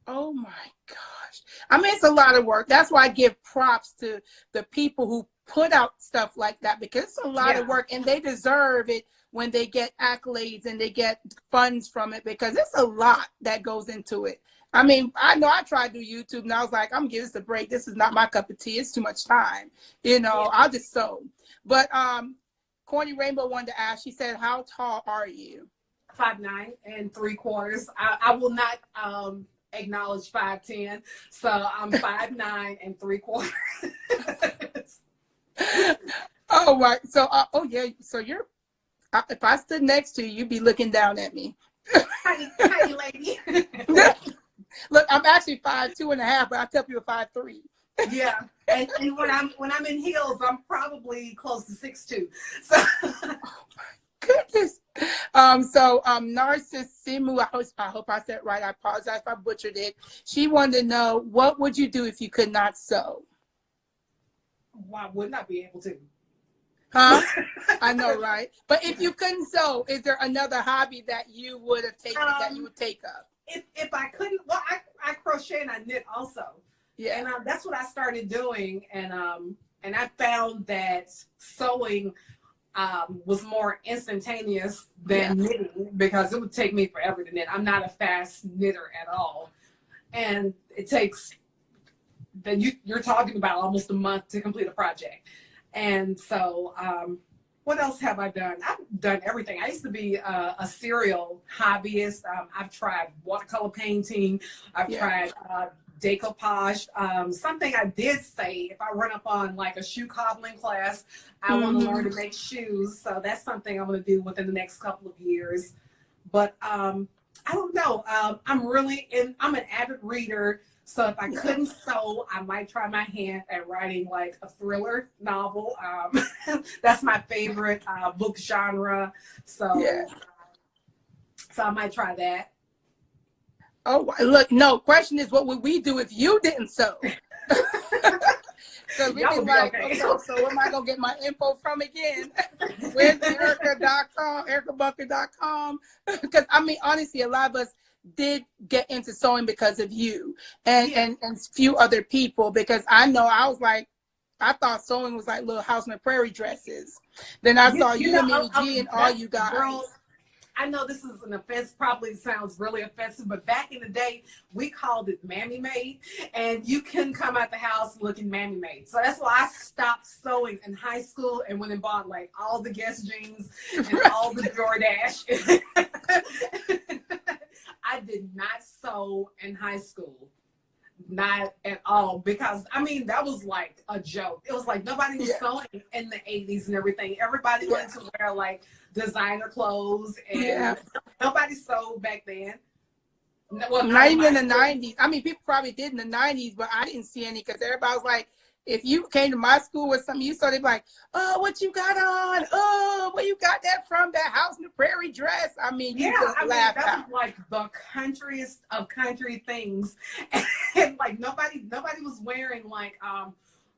Oh my gosh. I mean, it's a lot of work. That's why I give props to the people who put out stuff like that, because it's a lot of work and they deserve it when they get accolades and they get funds from it, because it's a lot that goes into it. I mean, I know I tried to do YouTube and I was like, I'm giving this a break. This is not my cup of tea. It's too much time. You know, I'll just sew. But Corny Rainbow wanted to ask, she said, how tall are you? 5'9" 3/4. I will not acknowledge 5'10", so I'm 5'9 3/4. Oh, right. So, oh yeah. So you're, if I stood next to you, you'd be looking down at me. Hi, lady. Look, I'm actually 5'2.5", but I tell people 5'3". Yeah, and when I'm in heels, I'm probably close to 6'2". So. Oh my goodness. Narcissimu, I hope I said it right. I apologize if I butchered it. She wanted to know, what would you do if you could not sew? Why wouldn't I be able to? Huh? I know, right? But if you couldn't sew, is there another hobby that you would have taken, that you would take up? If I couldn't, well, I crochet and I knit also. Yeah. And that's what I started doing, and I found that sewing was more instantaneous than knitting, because it would take me forever to knit. I'm not a fast knitter at all, and it takes, you're talking about almost a month to complete a project. And so what else have I done? I've done everything. I used to be a serial hobbyist. I've tried watercolor painting. I've tried decoupage. Something I did say, if I run up on like a shoe cobbling class, I want to learn to make shoes. So that's something I'm going to do within the next couple of years. But I don't know. I'm an avid reader. So if I couldn't sew, I might try my hand at writing like a thriller novel. That's my favorite book genre. So I might try that. Oh, look, no, question is, what would we do if you didn't sew? So we be like, okay, so where am I going to get my info from again? Where's Erica.com, EricaBunker.com? Because, I mean, honestly, a lot of us did get into sewing because of you and few other people, because I know I was like, I thought sewing was like Little House on the Prairie dresses. Then I saw you and Mimi G and all you guys. Girl, I know this is an offense, probably sounds really offensive, but back in the day, we called it Mammy Made, and you couldn't come out the house looking Mammy Made. So that's why I stopped sewing in high school and went and bought like all the Guess jeans and all the Jordache. I did not sew in high school. Not at all, because I mean that was like a joke. It was like nobody was sewing in the 80s and everything. Everybody wanted to wear like designer clothes, and nobody sewed back then. Well, not even in the 90s. I mean, people probably did in the 90s, but I didn't see any, because everybody was like, if you came to my school with something you saw, they'd be like, oh, what you got on? Oh, where you got that from? That House on the Prairie dress? I mean, you just laugh out. That was like the countryest of country things. And like nobody was wearing like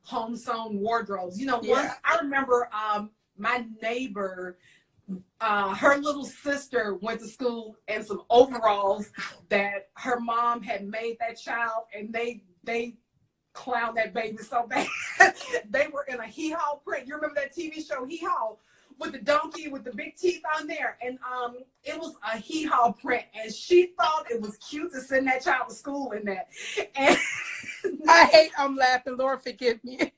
home sewn wardrobes. You know, once I remember my neighbor, her little sister went to school in some overalls that her mom had made that child, and they clown that baby so bad. They were in a hee-haw print. You remember that TV show Hee-Haw with the donkey with the big teeth on there? And it was a hee-haw print, and she thought it was cute to send that child to school in that. And I'm laughing, Lord forgive me.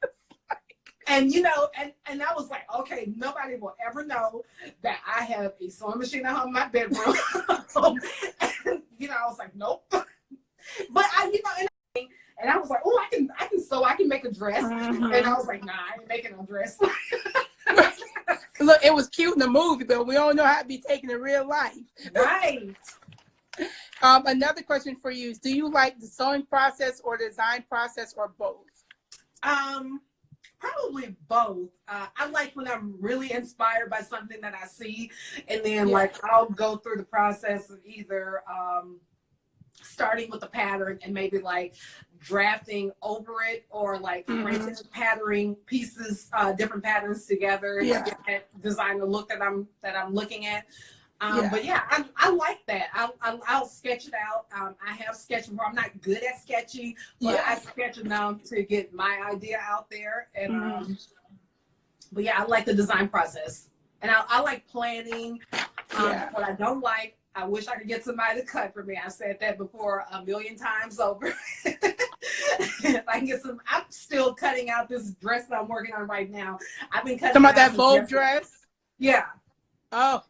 And you know, and I was like, okay, nobody will ever know that I have a sewing machine at home in my bedroom. And you know, I was like, nope. But and I was like, oh, I can sew, I can make a dress. And I was like, nah, I ain't making no dress. Look, it was cute in the movie, but we don't know how to be taken in real life. Right. Another question for you is, do you like the sewing process or design process, or both? Probably both. I like when I'm really inspired by something that I see, and then like I'll go through the process of either starting with the pattern and maybe like drafting over it or like patterning pieces, different patterns together to get that designer look that I'm looking at. But yeah, I like that. I'll sketch it out. I have sketched before. I'm not good at sketching, but I sketch enough to get my idea out there. And but yeah, I like the design process, and I like planning. What I don't like, I wish I could get somebody to cut for me. I've said that before a million times over. If I can get some, I'm still cutting out this dress that I'm working on right now. I've been cutting out that Vogue dress. Yeah. Oh.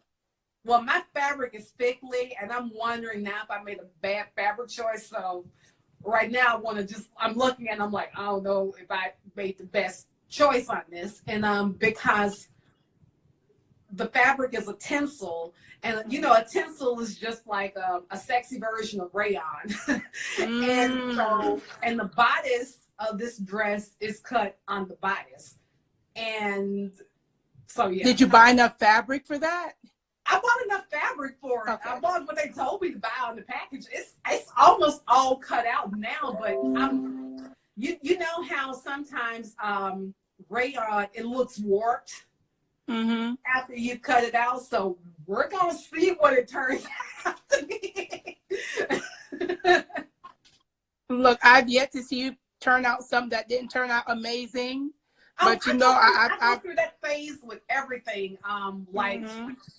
Well, my fabric is thickly, and I'm wondering now if I made a bad fabric choice. So right now, I'm looking and I'm like, I don't know if I made the best choice on this. And because the fabric is a tinsel, and you know, a tinsel is just like a sexy version of rayon. And the bodice of this dress is cut on the bodice. And so, yeah. Did you buy enough fabric for that? I bought enough fabric for it. Okay. I bought what they told me to buy on the package. It's almost all cut out now, but you know how sometimes rayon, it looks warped after you cut it out. So we're gonna see what it turns out to be. Look, I've yet to see you turn out something that didn't turn out amazing. But you know, I go through that phase with everything. Like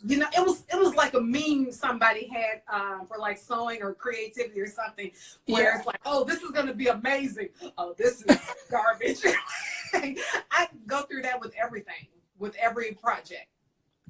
you know, it was like a meme somebody had for like sewing or creativity or something, where it's like, oh, this is gonna be amazing. Oh, this is garbage. I go through that with everything, with every project.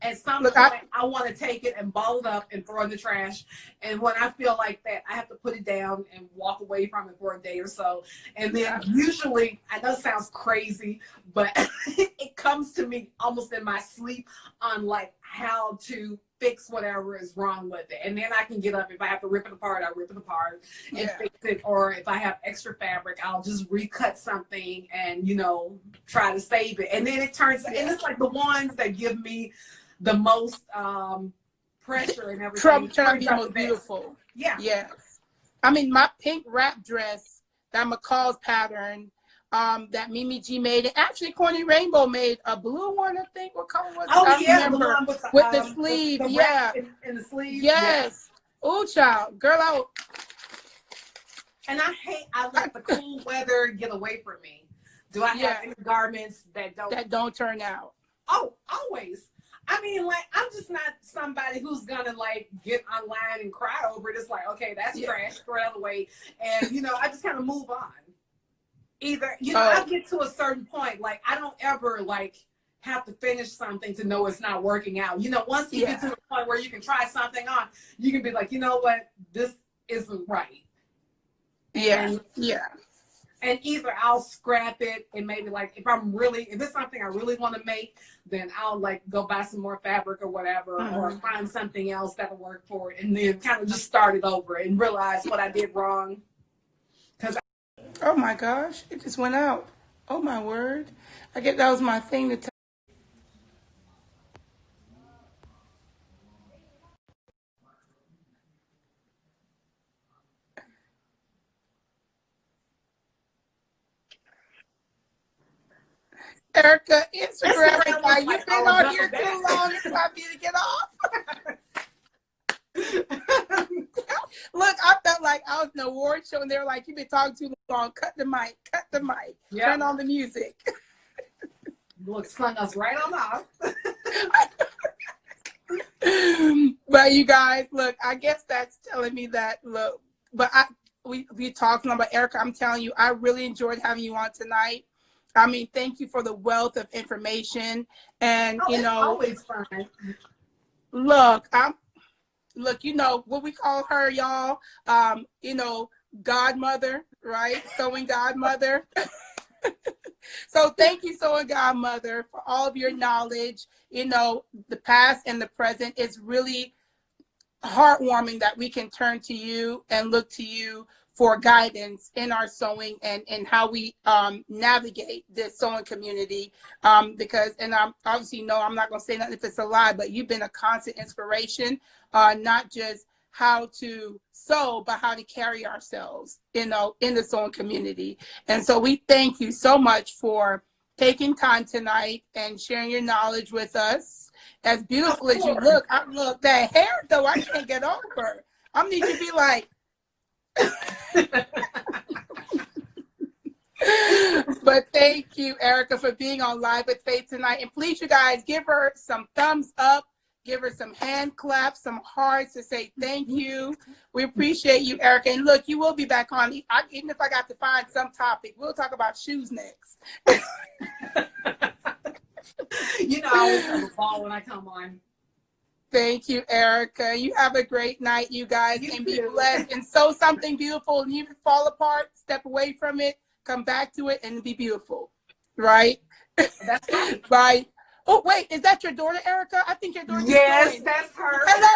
At some point, I want to take it and ball it up and throw it in the trash. And when I feel like that, I have to put it down and walk away from it for a day or so. And then usually, I know it sounds crazy, but it comes to me almost in my sleep on like how to fix whatever is wrong with it. And then I can get up. If I have to rip it apart, I'll rip it apart and fix it. Or if I have extra fabric, I'll just recut something and, you know, try to save it. And then it turns, and it's like the ones that give me the most pressure and everything. Trump trying to be the most beautiful. Yeah. Yes. I mean, my pink wrap dress, that McCall's pattern, that Mimi G made, and actually Corny Rainbow made a blue one, I think. What color was it? Oh, yeah, the one with the sleeve. The yeah. In the sleeve. Yes. Oh, child. Girl out. And I let the cool weather get away from me. Do I have any garments that don't turn out? Oh, always. I mean, like, I'm just not somebody who's gonna like get online and cry over it. It's like, okay, that's trash, throw it out of the way. And, you know, I just kind of move on. Either, you know, I get to a certain point, like, I don't ever like have to finish something to know it's not working out. You know, once you get to the point where you can try something on, you can be like, you know what, this isn't right. And either I'll scrap it and maybe like if it's something I really want to make, then I'll like go buy some more fabric or whatever, or find something else that'll work for it, and then kind of just start it over and realize what I did wrong. Oh my gosh, it just went out. Oh my word. I guess that was my thing to tell. Erica, Instagram is like, you've been on here too long. It's time for you to get off. Look, I felt like I was in an award show and they were like, you've been talking too long. Cut the mic. Turn on the music. Look, slung us right on off. But you guys, look, I guess that's telling me that, look, but we talking about Erica. I'm telling you, I really enjoyed having you on tonight. I mean, thank you for the wealth of information. And, you know, always fun. Look, you know what we call her, y'all, you know, godmother, right? Sewing godmother. So thank you, Sewing Godmother, for all of your knowledge. You know, the past and the present. Is really heartwarming that we can turn to you and look to you for guidance in our sewing and how we navigate this sewing community. Because, and I'm obviously, no, I'm not going to say nothing if it's a lie, but you've been a constant inspiration, not just how to sew, but how to carry ourselves, in the sewing community. And so we thank you so much for taking time tonight and sharing your knowledge with us. As beautiful as you look, look, that hair though, I can't get over. I need you to be like, but thank you, Erica, for being on Live with Faith tonight. And please, you guys, give her some thumbs up, give her some hand claps, some hearts to say thank you. We appreciate you, Erica. And look, you will be back on. Even if I got to find some topic, we'll talk about shoes next. You know, I always have a ball when I come on. Thank you, Erica. You have a great night, you guys, and be blessed. And sew something beautiful, and even fall apart, step away from it, come back to it, and be beautiful, right? That's right. Bye. Oh, wait, is that your daughter, Erica? I think your daughter. Yes, that's her. Hello,